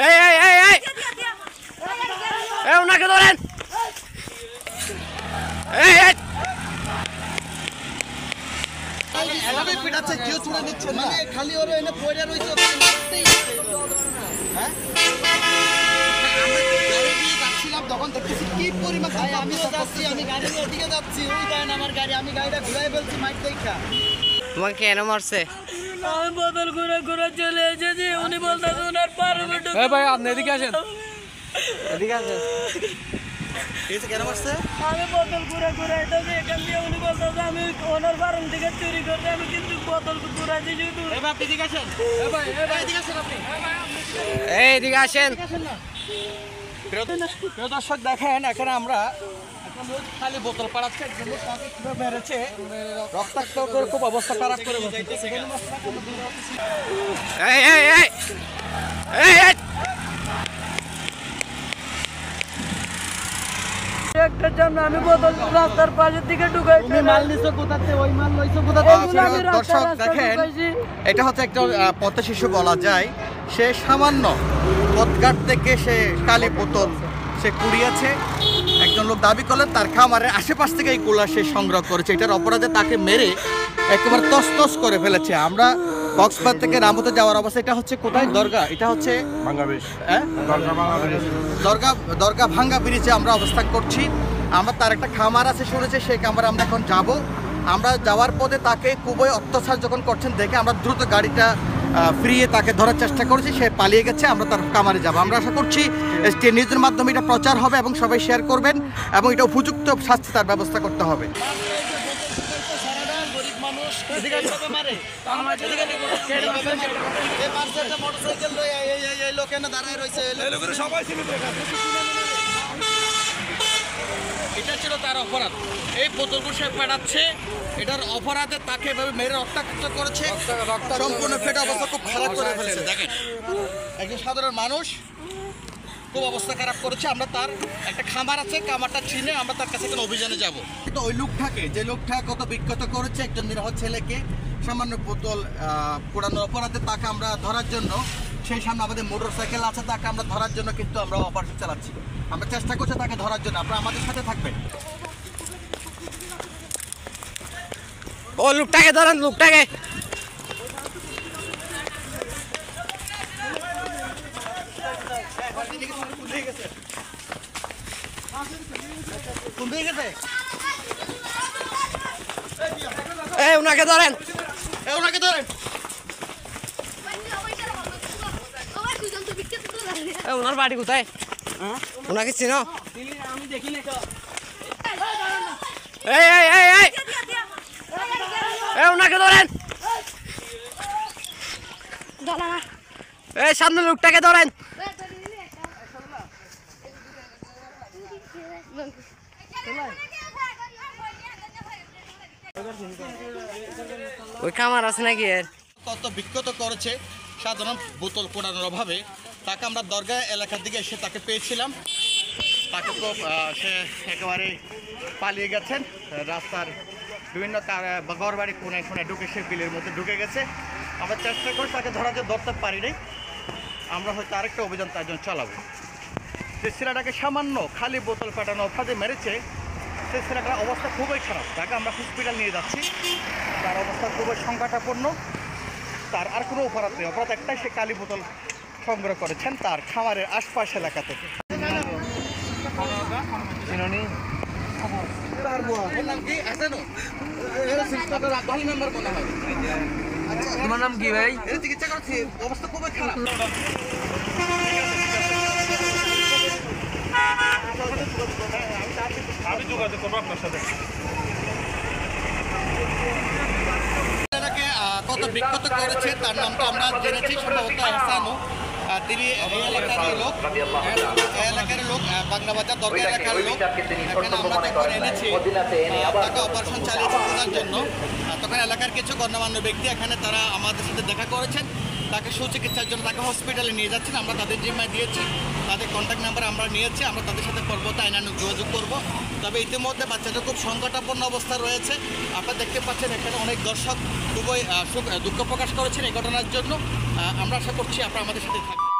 এই এই এই এই এই ওনাকে ধরেন। এই এই এভাবে পিটাচ্ছে, কেউ ছুড়ে নিচ্ছে না, খালি ওরা এনে পড়ে রইছে। হ্যাঁ, আমরা গাড়ি দিয়ে যাচ্ছিলাম, তখন দেখতেছি কি পরিমাণ। আমিও যাচ্ছি, আমি গাড়ি নিয়ে ওদিকে যাচ্ছি, ওই দেন আমার গাড়ি, আমি গাড়িটা ঘুরাই ফেলছি মাইক দেখা। তোমাকে কেন মারছে? আমি বোতল ঘুরে ঘুরে চলে এসেছি, উনি বলতেছে ওনার পারবে। ভাই আপনি এদিকে আসেন, এদিকে আসেন। কেন মারছে? আমি বোতল ঘুরে ঘুরে এসেছি এখান দিয়ে, উনি বলতেছে আমি ওনার ফার্ম থেকে চুরি করতে, আমি কিন্তু বোতল ঘুরাইছি শুধু। এদিকে আসেন, এদিকে আসেন আপনি। এই এদিকে আসেন। প্রিয় দর্শক দেখেন, এখানে আমরা খালি বোতল পাড়াচ্ছে, একজন লোক তাকে কিভাবে মেরেছে, রক্তাক্ত করে খুব অবস্থা খারাপ করে যাইতেছে। এই এই এই এই এই একটা জন্য আমি বোতল রাস্তার পাশের দিকে ঢুকাইছি। মাল নিছো কোথাতে? ওই মাল লইছো কোথাতে? দর্শক দেখেন, এটা হচ্ছে একটা পথ শিশু বলা যায়। সে সামান্য পথঘাট থেকে সে কালি বোতল সে কুড়িয়েছে। একজন লোক দাবি করলেন তার খামারের আশেপাশ থেকে এই গোলা সে সংগ্রহ করেছে। এটার অপরাধে তাকে মেরে একেবারে তছনছ করে ফেলেছে। আমরা কক্সবাজার থেকে রামপুতে যাওয়ার অবস্থা। এটা হচ্ছে কোথায়? দরগা। এটা হচ্ছে দরগা ভাঙ্গা ব্রিজে আমরা অবস্থান করছি। আমরা তার একটা খামার আছে শুনেছি, সেই খামারে আমরা এখন যাব। আমরা যাওয়ার পথে তাকে খুবই অত্যাচার যখন করছেন দেখে আমরা দ্রুত গাড়িটা ফিরিয়ে তাকে ধরার চেষ্টা করেছি। সে পালিয়ে গেছে, আমরা তার খামারে যাব। আমরা আশা করছি STN নিউজের মাধ্যমে এটা প্রচার হবে এবং সবাই শেয়ার করবেন এবং এটা উপযুক্ত শাস্তি তার ব্যবস্থা করতে হবে। এটা ছিল তার অপরাধ। এই বোতলগুলো সে ফেটাচ্ছে, এটার অপরাধে তাকে এভাবে মেরে রক্তাক্ত করেছে। সম্পূর্ণ ফেটে অবস্থা খুব খারাপ করে ফেলেছে। দেখেন, একজন সাধারণ মানুষ খুব অবস্থা খারাপ করেছে। আমরা তার একটা খামার আছে, খামারটা চিনে আমরা তার কাছে কোনো অভিযানে যাব। তো ওই লোকটাকে, যে লোকটা কত বিক্ষত করেছে একজন নিরহ ছেলেকে সামান্য বোতল পোড়ানোর অপরাধে, তাকে আমরা ধরার জন্য, সেই সামনে আমাদের মোটর সাইকেল আছে, তাকে আমরা ধরার জন্য কিন্তু আমরা অপারেশন চালাচ্ছি। আমরা চেষ্টা করছি তাকে ধরার জন্য। আপনারা আমাদের সাথে থাকবেন। ও লোকটাকে ধরেন, লোকটাকে। এই ওনাকে ধরেন, ওনাকে ধরেন। ওনার বাড়ি কোথায়? ওনাকে চিনো? আমি দেখিনি তো। এই এই এই এই এই ওনাকে ধরেন। এই সামনে লোকটাকে ধরেন। ওই খামার আছে নাকি এর? কত বিক্ষত করেছে সাধারণ বোতল পোড়ানোর অভাবে। তাকে আমরা দরগা এলাকার দিকে এসে তাকে পেয়েছিলাম। তাকে খুব সে একেবারে পালিয়ে গেছেন। রাস্তার বিভিন্ন ঘর বাড়ি কোণে কোণে ঢুকে সে বিলের মধ্যে ঢুকে গেছে। আমরা চেষ্টা করি তাকে ধরাতে, ধরতে পারি নাই। আমরা হয়তো আরেকটা অভিযান তার জন্য চালাবো। যে ছেলেটাকে সামান্য খালি বোতল পাঠানো অফাদে মেরেছে, সেই ছেলেটার অবস্থা খুবই খারাপ। তাকে আমরা হসপিটাল নিয়ে যাচ্ছি। তার অবস্থা খুবই সংকটাপন্ন। তার আর কোনো অপরাধ নেই, অপরাধ একটাই, সে কালি বোতল সংগ্রহ করেছেন তার খামারের আশপাশ এলাকা থেকে। তোমার নাম কি ভাই? চিকিৎসা করছি, অবস্থা খুবই খারাপ। আমি যোগাযোগ করবো আপনার সাথে। কত বিক্ষত করেছে তার নামটা আমরা জেনেছি, সম্ভবত এহসানু। তিনি এই এলাকার লোক, বাংলা বাজার দরগা এলাকার লোক। এখানে আমরা যখন এনেছি তাকে অপারেশন চালিয়েছি খোঁজার জন্য, তখন এলাকার কিছু গণ্যমান্য ব্যক্তি এখানে তারা আমাদের সাথে দেখা করেছেন। তাকে সুচিকিৎসার জন্য তাকে হসপিটালে নিয়ে যাচ্ছেন। আমরা তাদের জিম্মায় দিয়েছি, তাদের কন্ট্যাক্ট নাম্বার আমরা নিয়েছি। আমরা তাদের সাথে পরবর্তী আইনানুগ যোগাযোগ করব। তবে ইতিমধ্যে বাচ্চাটা খুব সংকটাপন্ন অবস্থা রয়েছে। আপনারা দেখতে পাচ্ছেন এখানে অনেক দর্শক খুবই দুঃখ প্রকাশ করেছেন এই ঘটনার জন্য। আমরা আশা করছি আপনারা আমাদের সাথে থাকবেন।